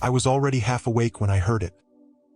I was already half awake when I heard it.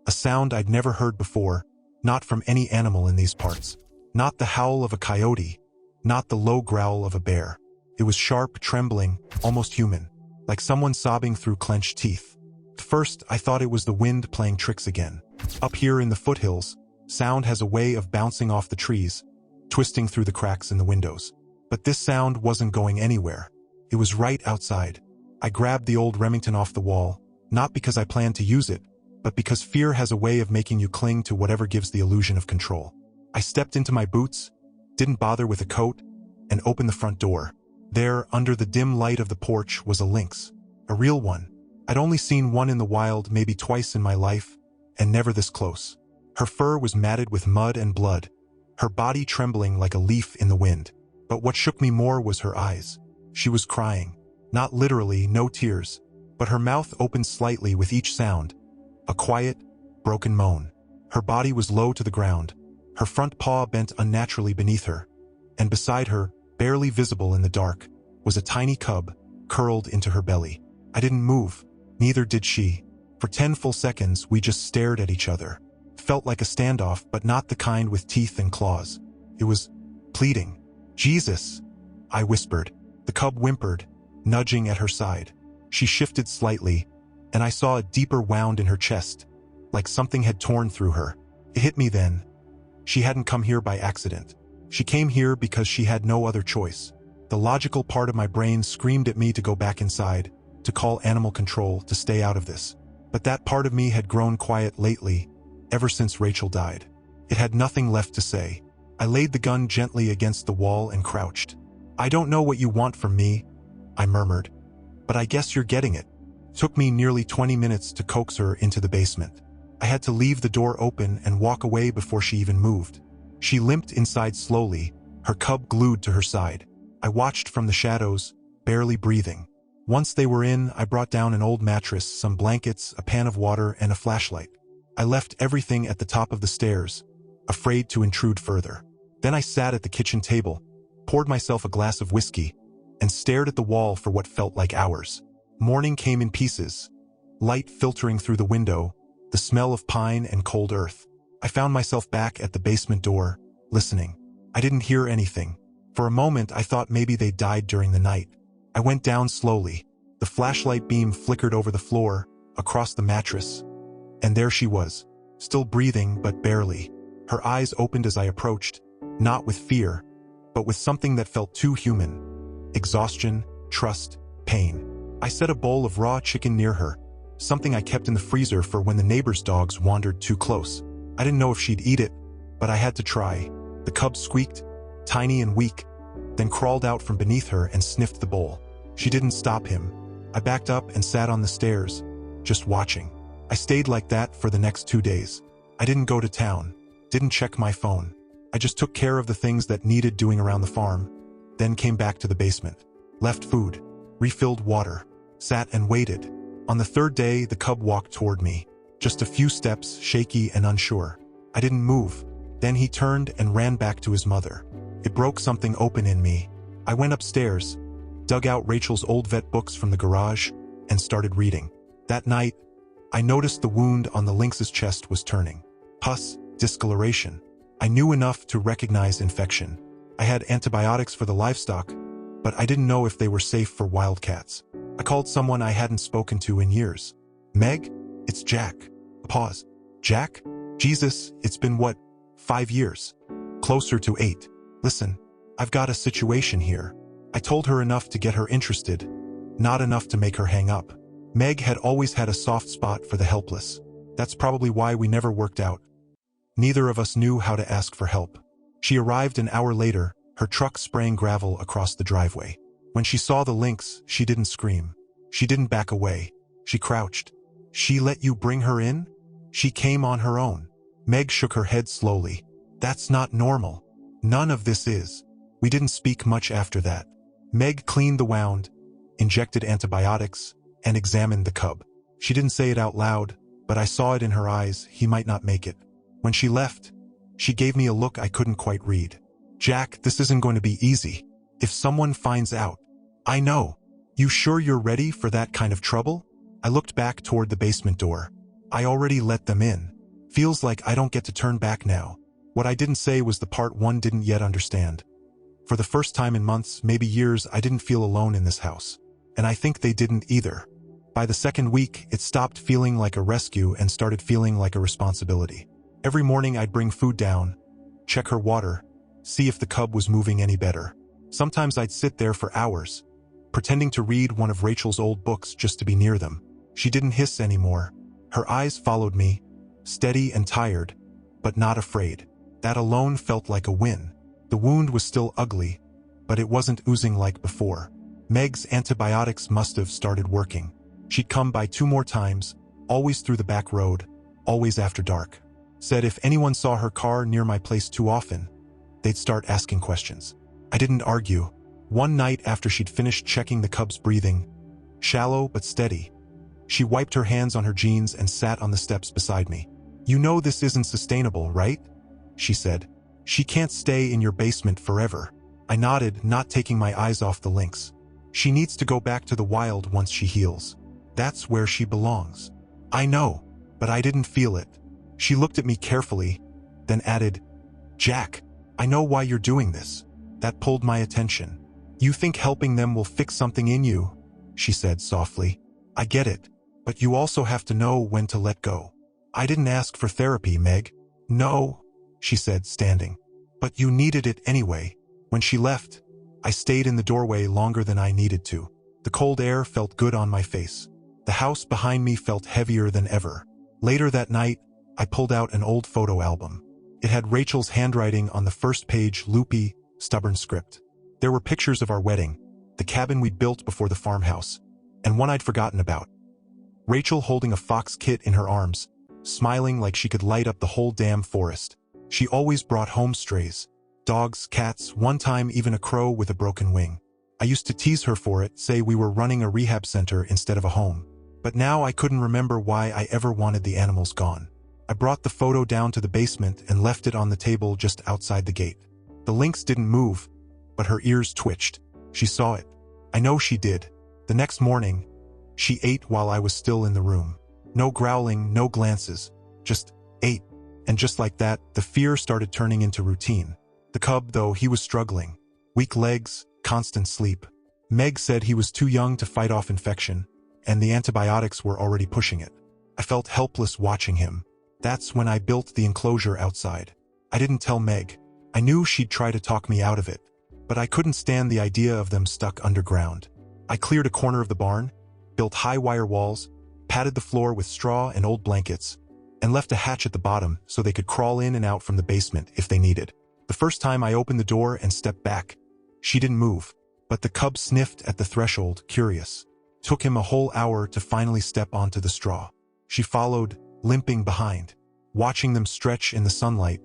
A sound I'd never heard before, not from any animal in these parts. Not the howl of a coyote, not the low growl of a bear. It was sharp, trembling, almost human, like someone sobbing through clenched teeth. At first, I thought it was the wind playing tricks again. Up here in the foothills, sound has a way of bouncing off the trees, twisting through the cracks in the windows. But this sound wasn't going anywhere. It was right outside. I grabbed the old Remington off the wall, not because I planned to use it, but because fear has a way of making you cling to whatever gives the illusion of control. I stepped into my boots, didn't bother with a coat, and opened the front door. There, under the dim light of the porch, was a lynx. A real one. I'd only seen one in the wild maybe twice in my life, and never this close. Her fur was matted with mud and blood, her body trembling like a leaf in the wind. But what shook me more was her eyes. She was crying. Not literally, no tears, but her mouth opened slightly with each sound. A quiet, broken moan. Her body was low to the ground, her front paw bent unnaturally beneath her, and beside her, barely visible in the dark, was a tiny cub, curled into her belly. I didn't move, neither did she. For 10 full seconds, we just stared at each other. It felt like a standoff, but not the kind with teeth and claws. It was pleading. "Jesus," I whispered. The cub whimpered, nudging at her side. She shifted slightly, and I saw a deeper wound in her chest, like something had torn through her. It hit me then. She hadn't come here by accident. She came here because she had no other choice. The logical part of my brain screamed at me to go back inside, to call animal control, to stay out of this. But that part of me had grown quiet lately, ever since Rachel died. It had nothing left to say. I laid the gun gently against the wall and crouched. "I don't know what you want from me," I murmured, "but I guess you're getting it." It took me nearly 20 minutes to coax her into the basement. I had to leave the door open and walk away before she even moved. She limped inside slowly, her cub glued to her side. I watched from the shadows, barely breathing. Once they were in, I brought down an old mattress, some blankets, a pan of water, and a flashlight. I left everything at the top of the stairs, afraid to intrude further. Then I sat at the kitchen table, poured myself a glass of whiskey, and stared at the wall for what felt like hours. Morning came in pieces, light filtering through the window, the smell of pine and cold earth. I found myself back at the basement door, listening. I didn't hear anything. For a moment, I thought maybe they died during the night. I went down slowly. The flashlight beam flickered over the floor, across the mattress. And there she was, still breathing but barely. Her eyes opened as I approached, not with fear, but with something that felt too human. Exhaustion, trust, pain. I set a bowl of raw chicken near her, something I kept in the freezer for when the neighbor's dogs wandered too close. I didn't know if she'd eat it, but I had to try. The cub squeaked, tiny and weak, then crawled out from beneath her and sniffed the bowl. She didn't stop him. I backed up and sat on the stairs, just watching. I stayed like that for the next 2 days. I didn't go to town, didn't check my phone. I just took care of the things that needed doing around the farm, then came back to the basement. Left food, refilled water, sat and waited. On the 3rd day, the cub walked toward me, just a few steps, shaky and unsure. I didn't move. Then he turned and ran back to his mother. It broke something open in me. I went upstairs, dug out Rachel's old vet books from the garage, and started reading. That night, I noticed the wound on the lynx's chest was turning. Pus, discoloration. I knew enough to recognize infection. I had antibiotics for the livestock, but I didn't know if they were safe for wildcats. I called someone I hadn't spoken to in years. "Meg, it's Jack." A pause. "Jack? Jesus, it's been what, 5 years? Closer to 8. Listen, I've got a situation here." I told her enough to get her interested, not enough to make her hang up. Meg had always had a soft spot for the helpless. That's probably why we never worked out. Neither of us knew how to ask for help. She arrived an hour later, her truck spraying gravel across the driveway. When she saw the lynx, she didn't scream. She didn't back away. She crouched. "She let you bring her in? She came on her own." Meg shook her head slowly. "That's not normal. None of this is." We didn't speak much after that. Meg cleaned the wound, injected antibiotics, and examined the cub. She didn't say it out loud, but I saw it in her eyes. He might not make it. When she left, she gave me a look I couldn't quite read. "Jack, this isn't going to be easy. If someone finds out..." "I know. You sure you're ready for that kind of trouble?" I looked back toward the basement door. I already let them in. Feels like I don't get to turn back now. What I didn't say was the part one didn't yet understand. For the first time in months, maybe years, I didn't feel alone in this house. And I think they didn't either. By the second week, it stopped feeling like a rescue and started feeling like a responsibility. Every morning I'd bring food down, check her water, see if the cub was moving any better. Sometimes I'd sit there for hours, pretending to read one of Rachel's old books just to be near them. She didn't hiss anymore. Her eyes followed me, steady and tired, but not afraid. That alone felt like a win. The wound was still ugly, but it wasn't oozing like before. Meg's antibiotics must have started working. She'd come by 2 more times, always through the back road, always after dark. Said if anyone saw her car near my place too often, they'd start asking questions. I didn't argue. One night after she'd finished checking the cub's breathing, shallow but steady, she wiped her hands on her jeans and sat on the steps beside me. "You know this isn't sustainable, right?" she said. "She can't stay in your basement forever." I nodded, not taking my eyes off the lynx. "She needs to go back to the wild once she heals. That's where she belongs." "I know, but I didn't feel it." She looked at me carefully, then added, "Jack, I know why you're doing this." That pulled my attention. "You think helping them will fix something in you," she said softly. "I get it, but you also have to know when to let go." "I didn't ask for therapy, Meg." "No," she said, standing. "But you needed it anyway." When she left, I stayed in the doorway longer than I needed to. The cold air felt good on my face. The house behind me felt heavier than ever. Later that night, I pulled out an old photo album. It had Rachel's handwriting on the first page, loopy, stubborn script. There were pictures of our wedding, the cabin we'd built before the farmhouse, and one I'd forgotten about. Rachel holding a fox kit in her arms, smiling like she could light up the whole damn forest. She always brought home strays. Dogs, cats, one time even a crow with a broken wing. I used to tease her for it, say we were running a rehab center instead of a home. But now I couldn't remember why I ever wanted the animals gone. I brought the photo down to the basement and left it on the table just outside the gate. The lynx didn't move, but her ears twitched. She saw it. I know she did. The next morning, she ate while I was still in the room. No growling, no glances, just ate. And just like that, the fear started turning into routine. The cub, though, he was struggling. Weak legs, constant sleep. Meg said he was too young to fight off infection, and the antibiotics were already pushing it. I felt helpless watching him. That's when I built the enclosure outside. I didn't tell Meg. I knew she'd try to talk me out of it, but I couldn't stand the idea of them stuck underground. I cleared a corner of the barn, built high wire walls, padded the floor with straw and old blankets, and left a hatch at the bottom so they could crawl in and out from the basement if they needed. The first time I opened the door and stepped back, she didn't move, but the cub sniffed at the threshold, curious. Took him a whole hour to finally step onto the straw. She followed, limping behind. Watching them stretch in the sunlight,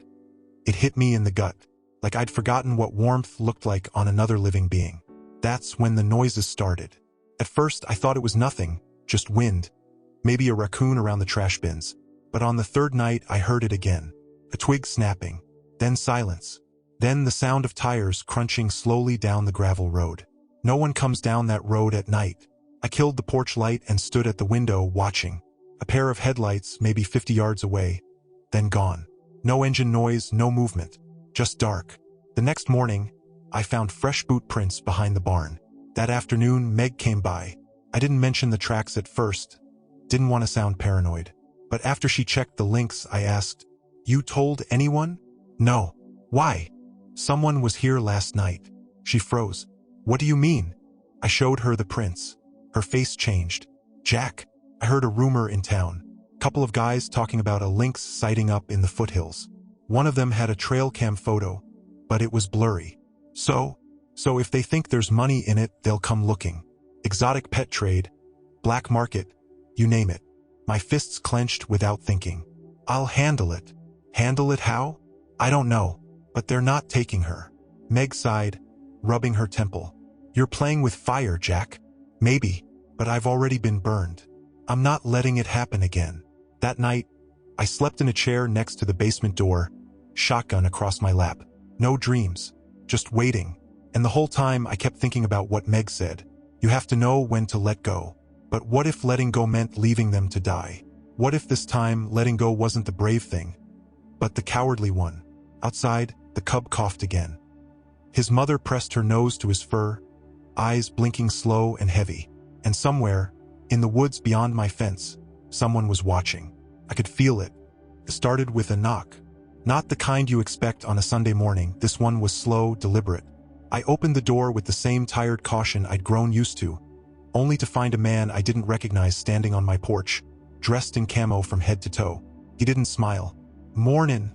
it hit me in the gut, like I'd forgotten what warmth looked like on another living being. That's when the noises started. At first, I thought it was nothing, just wind, maybe a raccoon around the trash bins. But on the third night, I heard it again. A twig snapping. Then silence. Then the sound of tires crunching slowly down the gravel road. No one comes down that road at night. I killed the porch light and stood at the window watching. A pair of headlights maybe 50 yards away, then gone. No engine noise, no movement. Just dark. The next morning, I found fresh boot prints behind the barn. That afternoon, Meg came by. I didn't mention the tracks at first. Didn't want to sound paranoid. But after she checked the lynx, I asked, "You told anyone?" "No." "Why?" "Someone was here last night." She froze. "What do you mean?" I showed her the prints. Her face changed. "Jack, I heard a rumor in town. Couple of guys talking about a lynx sighting up in the foothills. One of them had a trail cam photo, but it was blurry. So if they think there's money in it, they'll come looking. Exotic pet trade, black market, you name it." My fists clenched without thinking. "I'll handle it." "Handle it how?" "I don't know, but they're not taking her." Meg sighed, rubbing her temple. "You're playing with fire, Jack." "Maybe, but I've already been burned. I'm not letting it happen again." That night, I slept in a chair next to the basement door, shotgun across my lap. No dreams, just waiting. And the whole time I kept thinking about what Meg said. You have to know when to let go. But what if letting go meant leaving them to die? What if this time letting go wasn't the brave thing, but the cowardly one? Outside, the cub coughed again. His mother pressed her nose to his fur, eyes blinking slow and heavy. And somewhere, in the woods beyond my fence, someone was watching. I could feel it. It started with a knock. Not the kind you expect on a Sunday morning. This one was slow, deliberate. I opened the door with the same tired caution I'd grown used to, only to find a man I didn't recognize standing on my porch, dressed in camo from head to toe. He didn't smile. "Mornin',"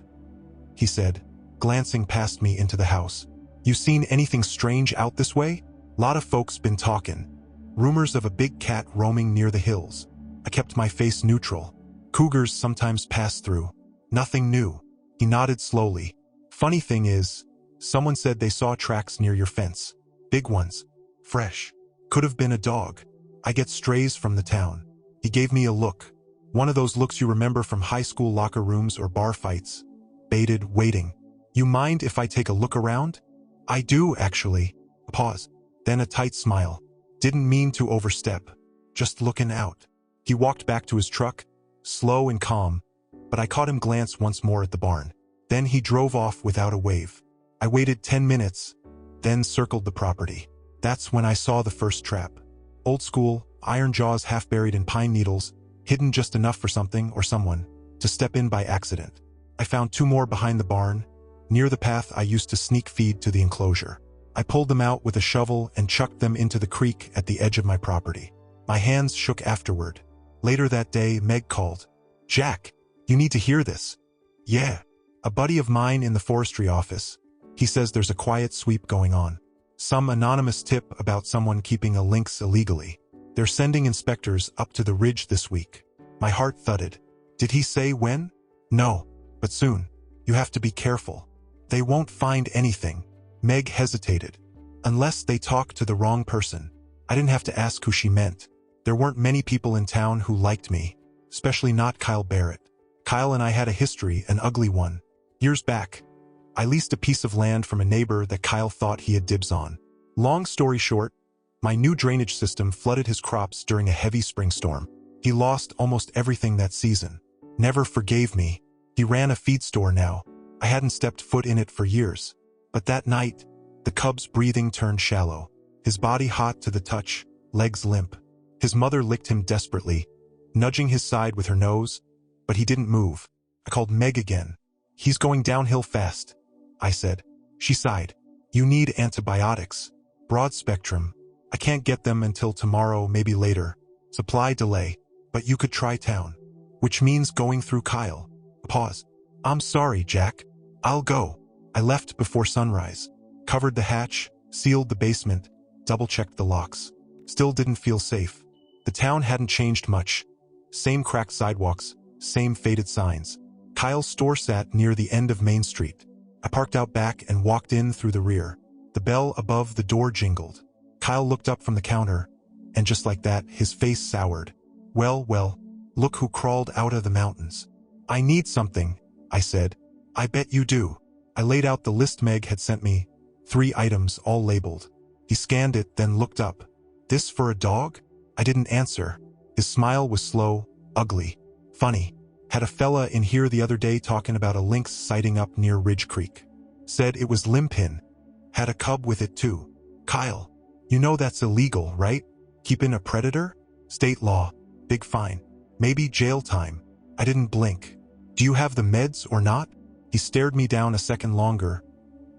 he said, glancing past me into the house. "You seen anything strange out this way? Lot of folks been talking. Rumors of a big cat roaming near the hills." I kept my face neutral. Cougars sometimes pass through. Nothing new. He nodded slowly. "Funny thing is, someone said they saw tracks near your fence. Big ones. Fresh. Could have been a dog. I get strays from the town." He gave me a look. One of those looks you remember from high school locker rooms or bar fights. Baited, waiting. "You mind if I take a look around?" "I do, actually." A pause. Then a tight smile. "Didn't mean to overstep. Just looking out." He walked back to his truck, slow and calm, but I caught him glance once more at the barn. Then he drove off without a wave. I waited 10 minutes, then circled the property. That's when I saw the first trap. Old school, iron jaws half buried in pine needles, hidden just enough for something or someone to step in by accident. I found 2 more behind the barn, near the path I used to sneak feed to the enclosure. I pulled them out with a shovel and chucked them into the creek at the edge of my property. My hands shook afterward. Later that day, Meg called. "Jack, you need to hear this." "Yeah." "A buddy of mine in the forestry office. He says there's a quiet sweep going on. Some anonymous tip about someone keeping a lynx illegally. They're sending inspectors up to the ridge this week." My heart thudded. "Did he say when?" "No, but soon. You have to be careful. They won't find anything." Meg hesitated. "Unless they talk to the wrong person." I didn't have to ask who she meant. There weren't many people in town who liked me, especially not Kyle Barrett. Kyle and I had a history, an ugly one. Years back, I leased a piece of land from a neighbor that Kyle thought he had dibs on. Long story short, my new drainage system flooded his crops during a heavy spring storm. He lost almost everything that season. Never forgave me. He ran a feed store now. I hadn't stepped foot in it for years. But that night, the cub's breathing turned shallow. His body hot to the touch, legs limp. His mother licked him desperately, nudging his side with her nose, but he didn't move. I called Meg again. "He's going downhill fast," I said. She sighed. "You need antibiotics. Broad spectrum. I can't get them until tomorrow, maybe later. Supply delay. But you could try town." "Which means going through Kyle." A pause. "I'm sorry, Jack. I'll go." I left before sunrise, covered the hatch, sealed the basement, double-checked the locks. Still didn't feel safe. The town hadn't changed much. Same cracked sidewalks, same faded signs. Kyle's store sat near the end of Main Street. I parked out back and walked in through the rear. The bell above the door jingled. Kyle looked up from the counter, and just like that, his face soured. Well, look who crawled out of the mountains." "I need something," I said. "I bet you do." I laid out the list Meg had sent me, 3 items all labeled. He scanned it, then looked up. "This for a dog?" I didn't answer. His smile was slow, ugly, funny. "Had a fella in here the other day talking about a lynx sighting up near Ridge Creek. Said it was limpin'. Had a cub with it too." "Kyle, you know that's illegal, right? Keeping a predator? State law. Big fine. Maybe jail time." I didn't blink. "Do you have the meds or not?" He stared me down a second longer,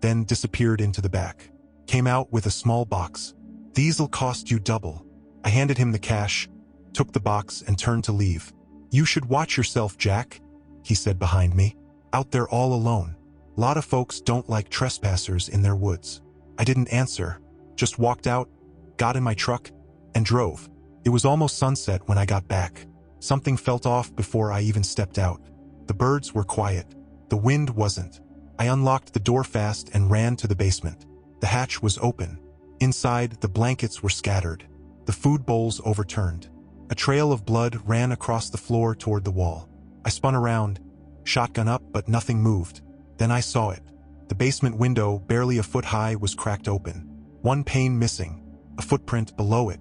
then disappeared into the back. Came out with a small box. "These'll cost you double." I handed him the cash, took the box, and turned to leave. "You should watch yourself, Jack," he said behind me. "Out there all alone. Lot of folks don't like trespassers in their woods." I didn't answer, just walked out, got in my truck, and drove. It was almost sunset when I got back. Something felt off before I even stepped out. The birds were quiet. The wind wasn't. I unlocked the door fast and ran to the basement. The hatch was open. Inside, the blankets were scattered. The food bowls overturned. A trail of blood ran across the floor toward the wall. I spun around, shotgun up, but nothing moved. Then I saw it. The basement window, barely a foot high, was cracked open. One pane missing. A footprint below it.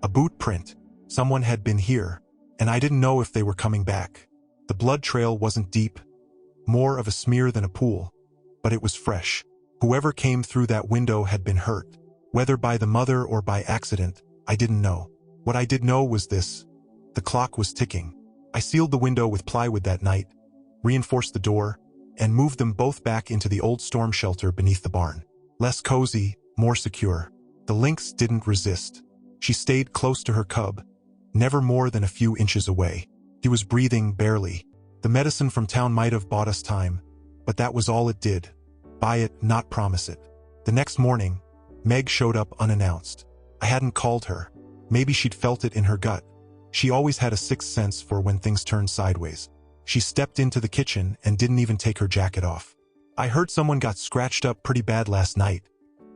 A boot print. Someone had been here, and I didn't know if they were coming back. The blood trail wasn't deep, more of a smear than a pool, but it was fresh. Whoever came through that window had been hurt. Whether by the mother or by accident, I didn't know. What I did know was this: the clock was ticking. I sealed the window with plywood that night, reinforced the door, and moved them both back into the old storm shelter beneath the barn. Less cozy, more secure. The lynx didn't resist. She stayed close to her cub, never more than a few inches away. He was breathing barely. The medicine from town might have bought us time, but that was all it did. Buy it, not promise it. The next morning, Meg showed up unannounced. I hadn't called her. Maybe she'd felt it in her gut. She always had a sixth sense for when things turned sideways. She stepped into the kitchen and didn't even take her jacket off. "I heard someone got scratched up pretty bad last night,"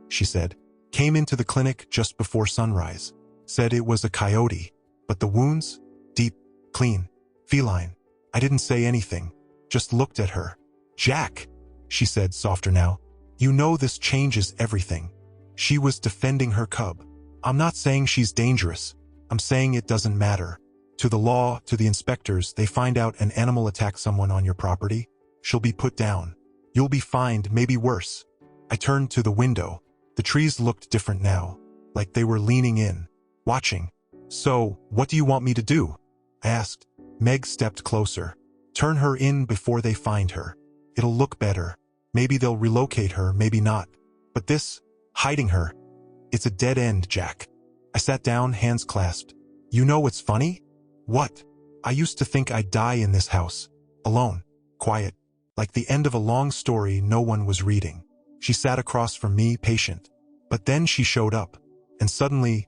she said. "Came into the clinic just before sunrise. Said it was a coyote, but the wounds? Deep, clean, feline." I didn't say anything, just looked at her. "Jack," she said, softer now, "you know this changes everything." She was defending her cub. "I'm not saying she's dangerous. I'm saying it doesn't matter. To the law, to the inspectors, they find out an animal attacked someone on your property. She'll be put down. You'll be fined, maybe worse." I turned to the window. The trees looked different now, like they were leaning in, watching. "So, what do you want me to do?" I asked. Meg stepped closer. "Turn her in before they find her. It'll look better. Maybe they'll relocate her, maybe not. But this, hiding her, it's a dead end, Jack." I sat down, hands clasped. "You know what's funny?" "What?" "I used to think I'd die in this house. Alone. Quiet. Like the end of a long story no one was reading." She sat across from me, patient. But then she showed up. And suddenly,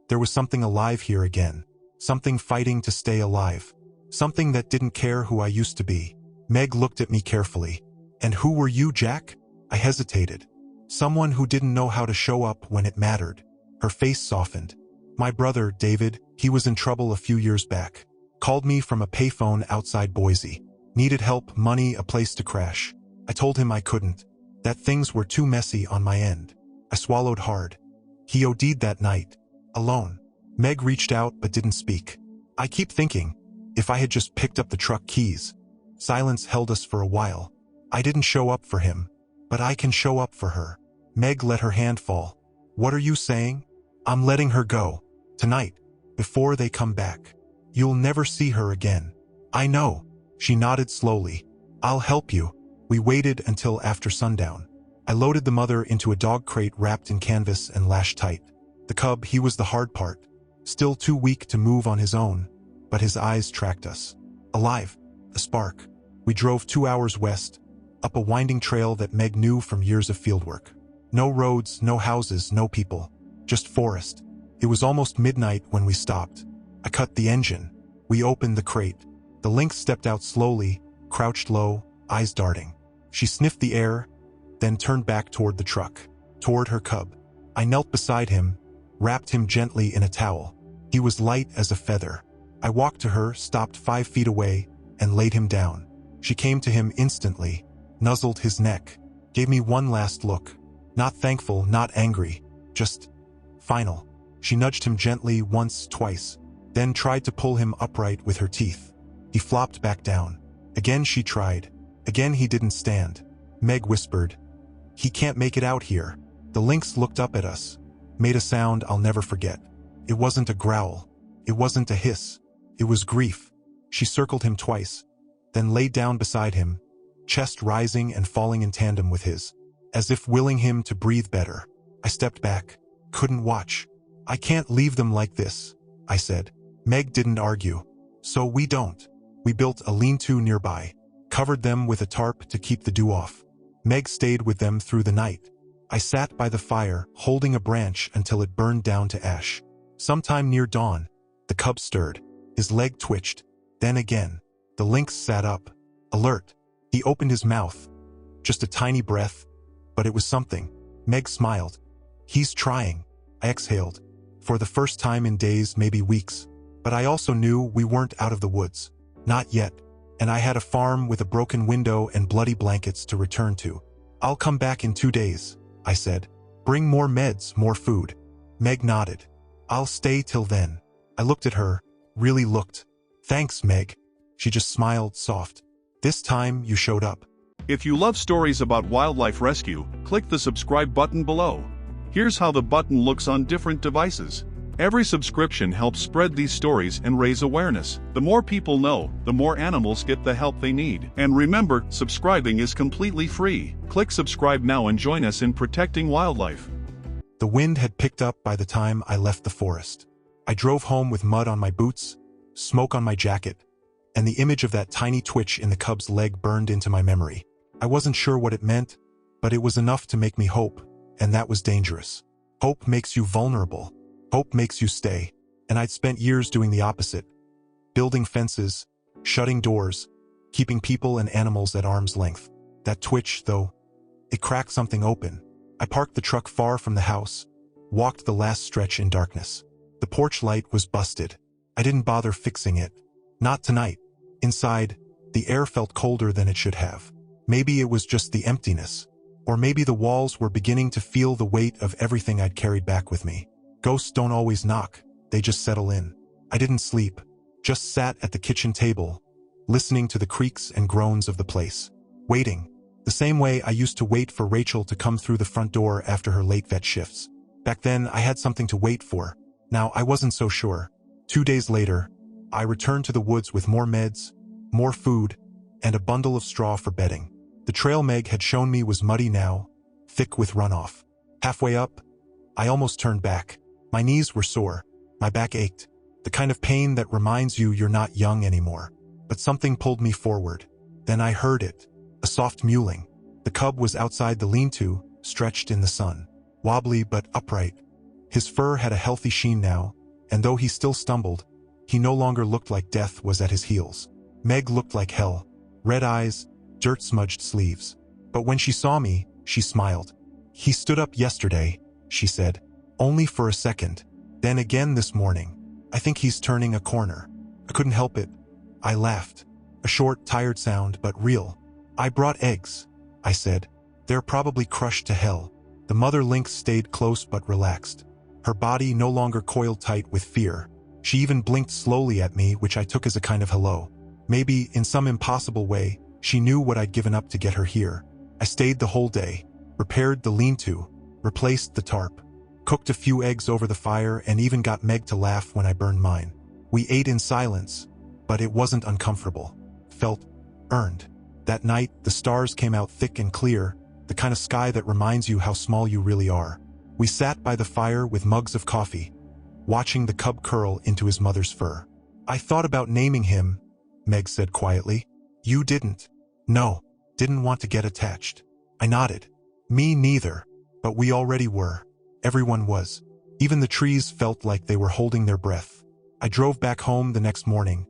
there was something alive here again. Something fighting to stay alive. Something that didn't care who I used to be. Meg looked at me carefully. "And who were you, Jack?" I hesitated. "Someone who didn't know how to show up when it mattered." Her face softened. "My brother, David, he was in trouble a few years back. Called me from a payphone outside Boise. Needed help, money, a place to crash. I told him I couldn't. That things were too messy on my end. I swallowed hard. He OD'd that night. Alone." Meg reached out but didn't speak. I keep thinking, if I had just picked up the truck keys. Silence held us for a while. I didn't show up for him, but I can show up for her. Meg let her hand fall. "What are you saying?" "I'm letting her go. Tonight. Before they come back. You'll never see her again." "I know." She nodded slowly. "I'll help you." We waited until after sundown. I loaded the mother into a dog crate wrapped in canvas and lashed tight. The cub, he was the hard part. Still too weak to move on his own, but his eyes tracked us. Alive. A spark. We drove 2 hours west, up a winding trail that Meg knew from years of fieldwork. No roads, no houses, no people. Just forest. It was almost midnight when we stopped. I cut the engine. We opened the crate. The lynx stepped out slowly, crouched low, eyes darting. She sniffed the air, then turned back toward the truck, toward her cub. I knelt beside him, wrapped him gently in a towel. He was light as a feather. I walked to her, stopped 5 feet away, and laid him down. She came to him instantly, nuzzled his neck, gave me one last look. Not thankful, not angry, just final. She nudged him gently once, twice, then tried to pull him upright with her teeth. He flopped back down. Again she tried. Again he didn't stand. Meg whispered, "He can't make it out here." The lynx looked up at us, made a sound I'll never forget. It wasn't a growl. It wasn't a hiss. It was grief. She circled him twice, then laid down beside him, chest rising and falling in tandem with his, as if willing him to breathe better. I stepped back, couldn't watch. "I can't leave them like this," I said. Meg didn't argue. "So we don't." We built a lean-to nearby, covered them with a tarp to keep the dew off. Meg stayed with them through the night. I sat by the fire, holding a branch until it burned down to ash. Sometime near dawn, the cub stirred. His leg twitched. Then again, the lynx sat up, alert. He opened his mouth. Just a tiny breath, but it was something. Meg smiled. "He's trying." I exhaled. For the first time in days, maybe weeks. But I also knew we weren't out of the woods. Not yet. And I had a farm with a broken window and bloody blankets to return to. "I'll come back in 2 days," I said. "Bring more meds, more food." Meg nodded. "I'll stay till then." I looked at her, really looked. Thanks, Meg. She just smiled soft. This time you showed up. If you love stories about wildlife rescue, click the subscribe button below. Here's how the button looks on different devices. Every subscription helps spread these stories and raise awareness. The more people know, the more animals get the help they need. And remember, subscribing is completely free. Click subscribe now and join us in protecting wildlife. The wind had picked up by the time I left the forest. I drove home with mud on my boots, smoke on my jacket, and the image of that tiny twitch in the cub's leg burned into my memory. I wasn't sure what it meant, but it was enough to make me hope, and that was dangerous. Hope makes you vulnerable. Hope makes you stay. And I'd spent years doing the opposite. Building fences, shutting doors, keeping people and animals at arm's length. That twitch, though, it cracked something open. I parked the truck far from the house, walked the last stretch in darkness. The porch light was busted. I didn't bother fixing it. Not tonight. Inside, the air felt colder than it should have. Maybe it was just the emptiness. Or maybe the walls were beginning to feel the weight of everything I'd carried back with me. Ghosts don't always knock, they just settle in. I didn't sleep, just sat at the kitchen table, listening to the creaks and groans of the place. Waiting, the same way I used to wait for Rachel to come through the front door after her late vet shifts. Back then, I had something to wait for. Now, I wasn't so sure. 2 days later, I returned to the woods with more meds, more food, and a bundle of straw for bedding. The trail Meg had shown me was muddy now, thick with runoff. Halfway up, I almost turned back. My knees were sore, my back ached, the kind of pain that reminds you you're not young anymore. But something pulled me forward. Then I heard it, a soft mewling. The cub was outside the lean-to, stretched in the sun, wobbly but upright. His fur had a healthy sheen now, and though he still stumbled, he no longer looked like death was at his heels. Meg looked like hell, red eyes, dirt-smudged sleeves. But when she saw me, she smiled. He stood up yesterday, she said. Only for a second. Then again this morning. I think he's turning a corner. I couldn't help it. I laughed. A short, tired sound, but real. I brought eggs, I said. They're probably crushed to hell. The mother lynx stayed close but relaxed. Her body no longer coiled tight with fear. She even blinked slowly at me, which I took as a kind of hello. Maybe, in some impossible way, she knew what I'd given up to get her here. I stayed the whole day, repaired the lean-to, replaced the tarp, cooked a few eggs over the fire, and even got Meg to laugh when I burned mine. We ate in silence, but it wasn't uncomfortable. Felt earned. That night, the stars came out thick and clear, the kind of sky that reminds you how small you really are. We sat by the fire with mugs of coffee, watching the cub curl into his mother's fur. I thought about naming him, Meg said quietly. You didn't. No, didn't want to get attached. I nodded. Me neither, but we already were. Everyone was. Even the trees felt like they were holding their breath. I drove back home the next morning,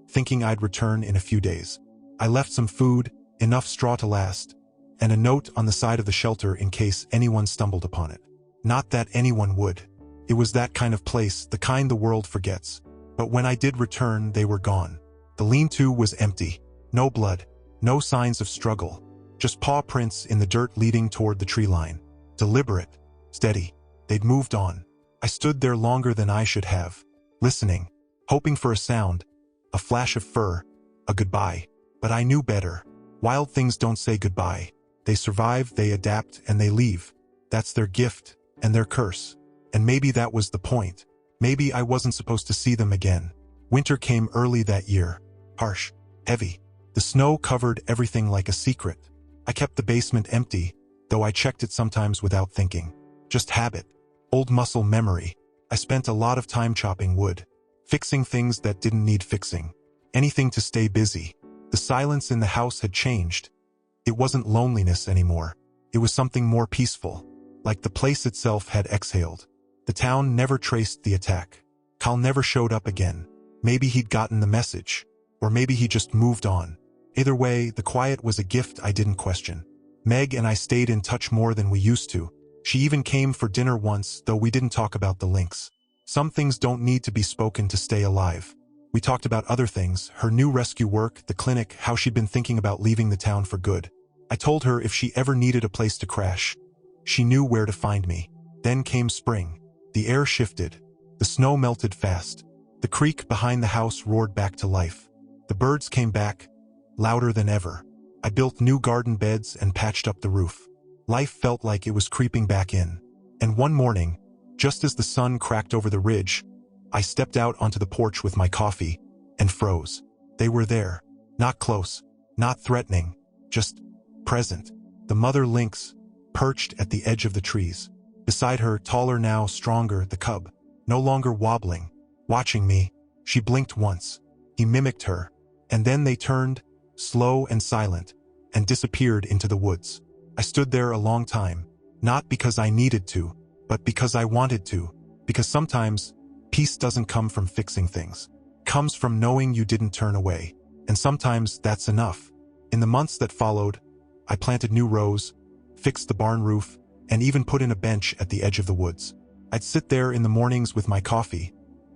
thinking I'd return in a few days. I left some food, enough straw to last, and a note on the side of the shelter in case anyone stumbled upon it. Not that anyone would. It was that kind of place, the kind the world forgets. But when I did return, they were gone. The lean-to was empty. No blood, no signs of struggle, just paw prints in the dirt leading toward the tree line. Deliberate, steady. They'd moved on. I stood there longer than I should have, listening, hoping for a sound, a flash of fur, a goodbye. But I knew better. Wild things don't say goodbye. They survive, they adapt, and they leave. That's their gift and their curse. And maybe that was the point. Maybe I wasn't supposed to see them again. Winter came early that year. Harsh, heavy. The snow covered everything like a secret. I kept the basement empty, though I checked it sometimes without thinking. Just habit. Old muscle memory. I spent a lot of time chopping wood, fixing things that didn't need fixing. Anything to stay busy. The silence in the house had changed. It wasn't loneliness anymore. It was something more peaceful, like the place itself had exhaled. The town never traced the attack. Kyle never showed up again. Maybe he'd gotten the message, or maybe he just moved on. Either way, the quiet was a gift I didn't question. Meg and I stayed in touch more than we used to. She even came for dinner once, though we didn't talk about the lynx. Some things don't need to be spoken to stay alive. We talked about other things, her new rescue work, the clinic, how she'd been thinking about leaving the town for good. I told her if she ever needed a place to crash, she knew where to find me. Then came spring. The air shifted. The snow melted fast. The creek behind the house roared back to life. The birds came back, louder than ever. I built new garden beds and patched up the roof. Life felt like it was creeping back in. And one morning, just as the sun cracked over the ridge, I stepped out onto the porch with my coffee and froze. They were there. Not close, not threatening, just present. The mother lynx, perched at the edge of the trees. Beside her, taller now, stronger, the cub, no longer wobbling, watching me. She blinked once. He mimicked her, and then they turned, slow and silent, and disappeared into the woods. I stood there a long time, not because I needed to, but because I wanted to, because sometimes peace doesn't come from fixing things. It comes from knowing you didn't turn away, and sometimes that's enough. In the months that followed, I planted new rows, fixed the barn roof, and even put in a bench at the edge of the woods. I'd sit there in the mornings with my coffee,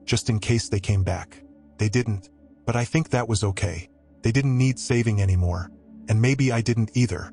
just in case they came back. They didn't, but I think that was okay. They didn't need saving anymore, and maybe I didn't either.